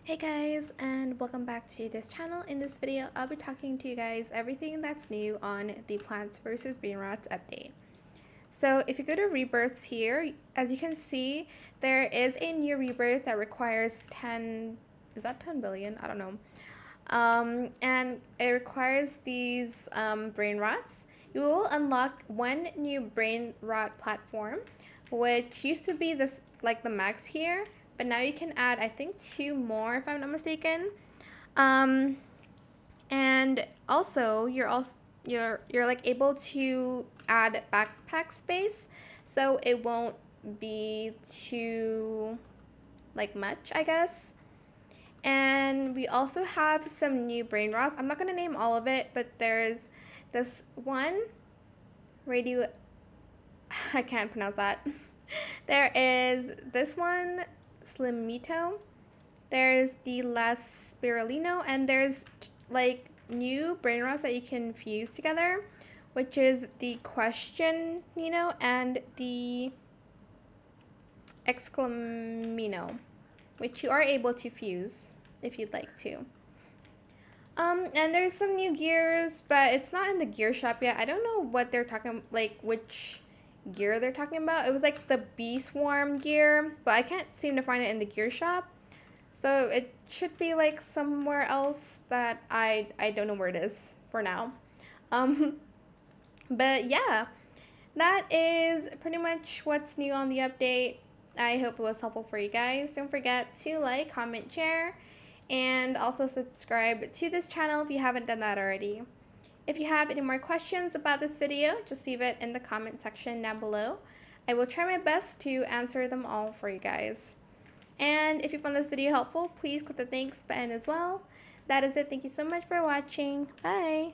Hey guys, and welcome back to this channel. In this video, I'll be talking to you guys everything that's new on the Plants vs. Brainrots update. So if you go to Rebirths here, as you can see, there is a new rebirth that requires 10, is that 10 billion? I don't know. And it requires these brain rots. You will unlock one new brain rot platform, which used to be this like the max here, but now you can add I think 2 more if I'm not mistaken. And also you're like able to add backpack space, so it won't be too like much, I guess. And we also have some new brain rots. I'm not going to name all of it, but there's this one radio, I can't pronounce that. There is this one, Meito. There's the Less Spirulino, and there's like new brain rots that you can fuse together, which is the Questionino and the Exclamino, which you are able to fuse if you'd like to. And there's some new gears, but it's not in the gear shop yet. I don't know what they're talking, like which gear they're talking about. It was like the bee swarm gear, but I can't seem to find it in the gear shop. So it should be like somewhere else that I don't know where it is for now. But yeah, that is pretty much what's new on the update. I hope it was helpful for you guys. Don't forget to like, comment, share, and also subscribe to this channel if you haven't done that already. If you have any more questions about this video, just leave it in the comment section down below. I will try my best to answer them all for you guys. And if you found this video helpful, please click the thanks button as well. That is it. Thank you so much for watching. Bye!